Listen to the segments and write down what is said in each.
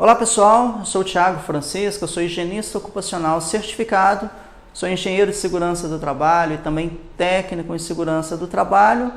Olá pessoal, eu sou o Thiago Francisco, eu sou higienista ocupacional certificado, sou engenheiro de segurança do trabalho e também técnico em segurança do trabalho.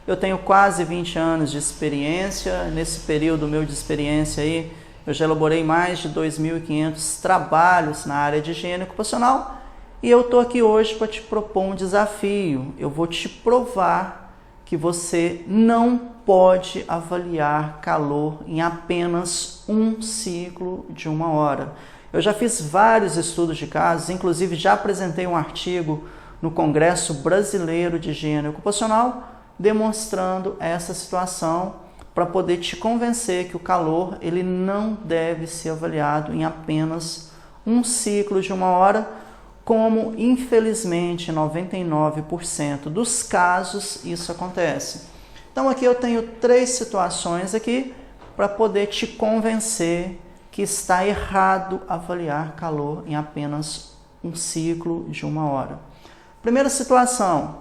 Eu tenho quase 20 anos de experiência, nesse período meu de experiência aí, eu já elaborei mais de 2.500 trabalhos na área de higiene ocupacional e eu estou aqui hoje para te propor um desafio. Eu vou te provar que você não pode avaliar calor em apenas um ciclo de 1 hora. Eu já fiz vários estudos de casos, inclusive já apresentei um artigo no Congresso Brasileiro de Higiene Ocupacional demonstrando essa situação para poder te convencer que o calor ele não deve ser avaliado em apenas um ciclo de 1 hora, como infelizmente 99% dos casos isso acontece. Então aqui eu tenho 3 situações aqui para poder te convencer que está errado avaliar calor em apenas um ciclo de 1 hora. Primeira situação,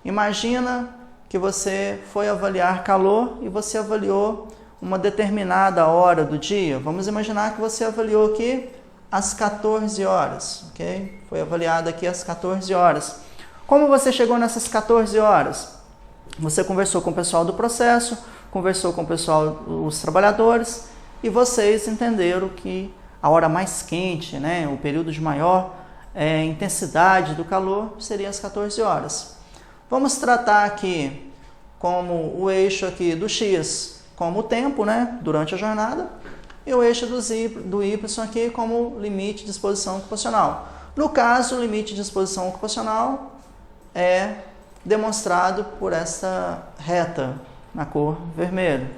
imagina que você foi avaliar calor e você avaliou uma determinada hora do dia. Vamos imaginar que você avaliou aqui às 14 horas, ok? Foi avaliado aqui às 14 horas. Como você chegou nessas 14 horas? Você conversou com o pessoal do processo, conversou com o pessoal, os trabalhadores, e vocês entenderam que a hora mais quente, né, o período de maior intensidade do calor seria às 14 horas. Vamos tratar aqui como o eixo aqui do X como o tempo, né, durante a jornada, e o eixo do Y aqui como limite de exposição ocupacional. No caso, o limite de exposição ocupacional é demonstrado por essa reta na cor vermelho.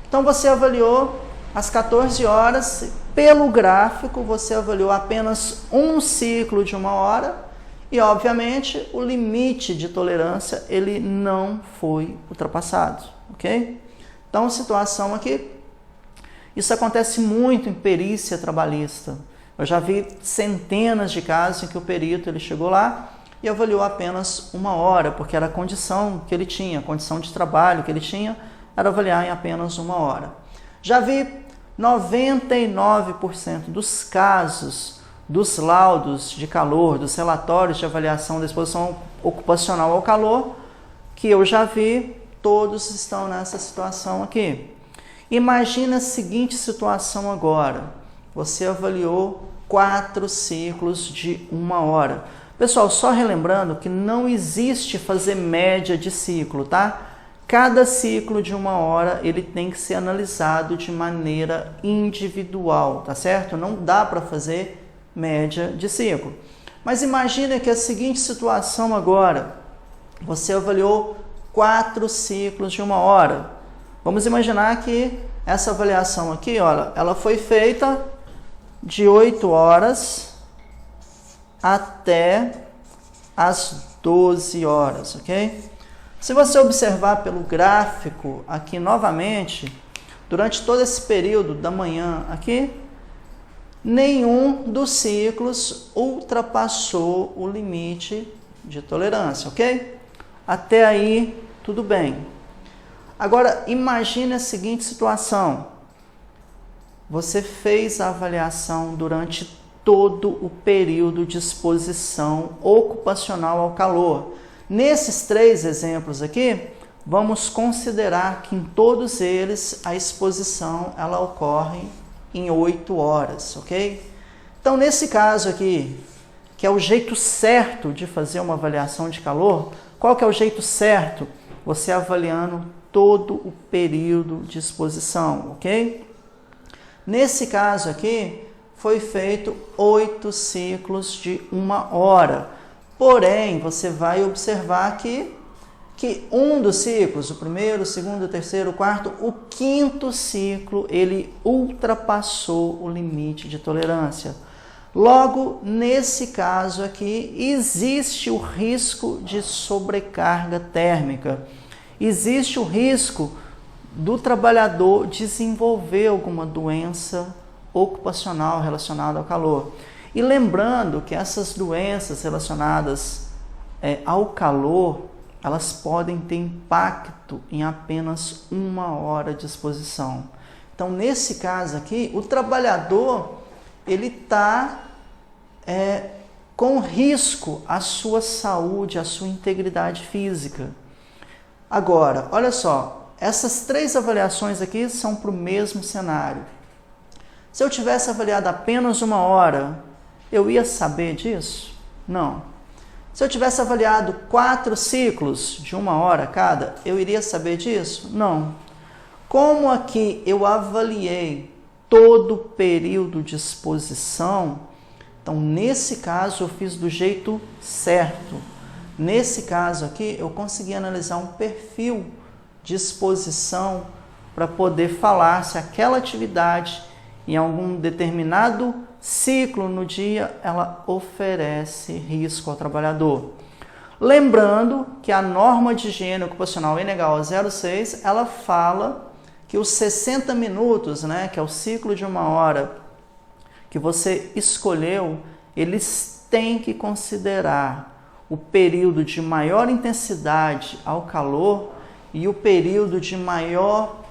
Então você avaliou às 14 horas, pelo gráfico você avaliou apenas um ciclo de 1 hora e obviamente o limite de tolerância ele não foi ultrapassado, ok? Então situação aqui, isso acontece muito em perícia trabalhista. Eu já vi centenas de casos em que o perito ele chegou lá e avaliou apenas 1 hora, porque era a condição que ele tinha, a condição de trabalho que ele tinha, era avaliar em apenas 1 hora. Já vi 99% dos casos, dos laudos de calor, dos relatórios de avaliação da exposição ocupacional ao calor, que eu já vi, todos estão nessa situação aqui. Imagina a seguinte situação agora, você avaliou 4 ciclos de 1 hora. Pessoal, só relembrando que não existe fazer média de ciclo, tá? Cada ciclo de 1 hora ele tem que ser analisado de maneira individual, tá certo? Não dá para fazer média de ciclo. Mas imagine que a seguinte situação agora, você avaliou 4 ciclos de 1 hora. Vamos imaginar que essa avaliação aqui, olha, ela foi feita de 8 horas até as 12 horas, ok? Se você observar pelo gráfico aqui novamente, durante todo esse período da manhã aqui, nenhum dos ciclos ultrapassou o limite de tolerância, ok? Até aí, tudo bem. Agora, imagine a seguinte situação. Você fez a avaliação durante todo o período de exposição ocupacional ao calor. Nesses 3 exemplos aqui, vamos considerar que em todos eles a exposição ela ocorre em 8 horas, ok? Então, nesse caso aqui, que é o jeito certo de fazer uma avaliação de calor, qual que é o jeito certo? Você avaliando todo o período de exposição, ok? Nesse caso aqui, foi feito 8 ciclos de 1 hora. Porém, você vai observar que um dos ciclos, o primeiro, o segundo, o terceiro, o quarto, o 5º ciclo, ele ultrapassou o limite de tolerância. Logo, nesse caso aqui, existe o risco de sobrecarga térmica. Existe o risco do trabalhador desenvolver alguma doença ocupacional relacionada ao calor. E lembrando que essas doenças relacionadas ao calor, elas podem ter impacto em apenas 1 hora de exposição. Então, nesse caso aqui, o trabalhador, ele está com risco à sua saúde, à sua integridade física. Agora, olha só, essas 3 avaliações aqui são para o mesmo cenário. Se eu tivesse avaliado apenas 1 hora, eu ia saber disso? Não. Se eu tivesse avaliado 4 ciclos de 1 hora cada, eu iria saber disso? Não. Como aqui eu avaliei todo o período de exposição, então nesse caso eu fiz do jeito certo. Nesse caso aqui eu consegui analisar um perfil de exposição para poder falar se aquela atividade em algum determinado ciclo no dia ela oferece risco ao trabalhador. Lembrando que a norma de higiene ocupacional NH06, ela fala que os 60 minutos, que é o ciclo de 1 hora que você escolheu, eles têm que considerar o período de maior intensidade ao calor e o período de maior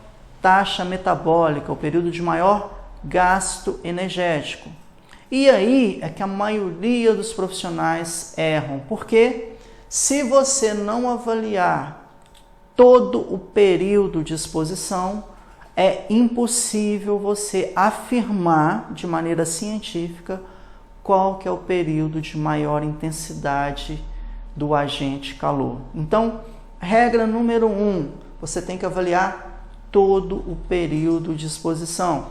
taxa metabólica, o período de maior gasto energético. E aí é que a maioria dos profissionais erram, porque se você não avaliar todo o período de exposição, é impossível você afirmar de maneira científica qual que é o período de maior intensidade do agente calor. Então, regra número 1, você tem que avaliar todo o período de exposição.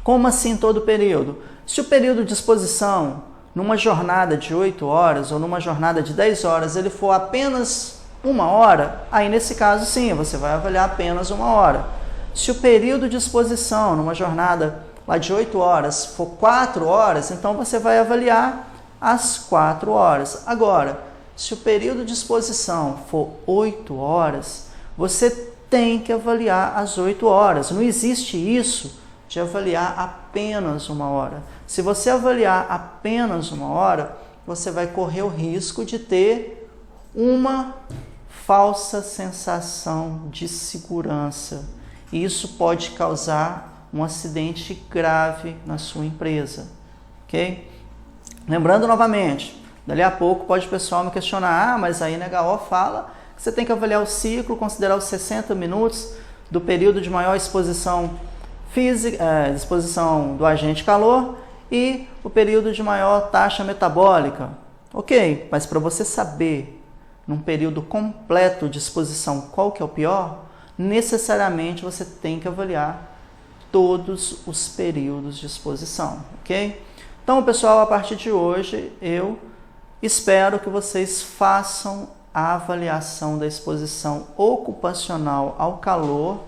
Como assim todo o período? Se o período de exposição numa jornada de 8 horas ou numa jornada de 10 horas ele for apenas 1 hora, aí nesse caso sim, você vai avaliar apenas 1 hora. Se o período de exposição numa jornada lá de 8 horas for 4 horas, então você vai avaliar as 4 horas. Agora, se o período de exposição for 8 horas, você tem que avaliar as 8 horas. Não existe isso de avaliar apenas 1 hora. Se você avaliar apenas 1 hora, você vai correr o risco de ter uma falsa sensação de segurança. E isso pode causar um acidente grave na sua empresa, ok? Lembrando novamente, dali a pouco pode o pessoal me questionar, mas a NHO fala que você tem que avaliar o ciclo, considerar os 60 minutos do período de maior exposição física, exposição do agente calor e o período de maior taxa metabólica. Ok, mas para você saber num período completo de exposição qual que é o pior, necessariamente você tem que avaliar todos os períodos de exposição, ok? Então, pessoal, a partir de hoje, eu espero que vocês façam a avaliação da exposição ocupacional ao calor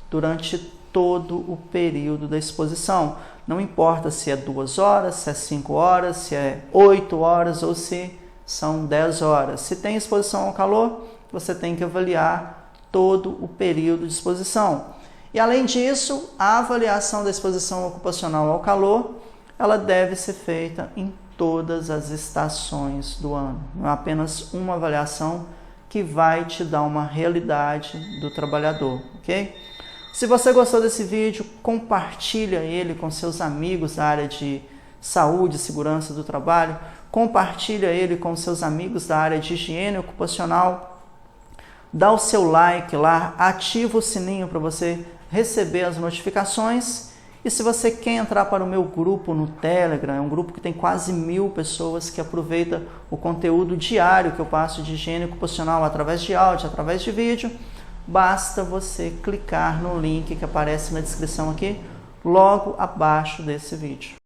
durante todo o período da exposição. Não importa se é 2 horas, se é 5 horas, se é 8 horas ou se são 10 horas. Se tem exposição ao calor, você tem que avaliar todo o período de exposição. E além disso, a avaliação da exposição ocupacional ao calor, ela deve ser feita em todas as estações do ano. Não é apenas uma avaliação que vai te dar uma realidade do trabalhador, ok? Se você gostou desse vídeo, compartilha ele com seus amigos da área de saúde e segurança do trabalho, compartilha ele com seus amigos da área de higiene ocupacional, dá o seu like lá, ativa o sininho para você receber as notificações. E se você quer entrar para o meu grupo no Telegram, é um grupo que tem quase 1000 pessoas que aproveita o conteúdo diário que eu passo de higiene ocupacional através de áudio, através de vídeo, basta você clicar no link que aparece na descrição aqui, logo abaixo desse vídeo.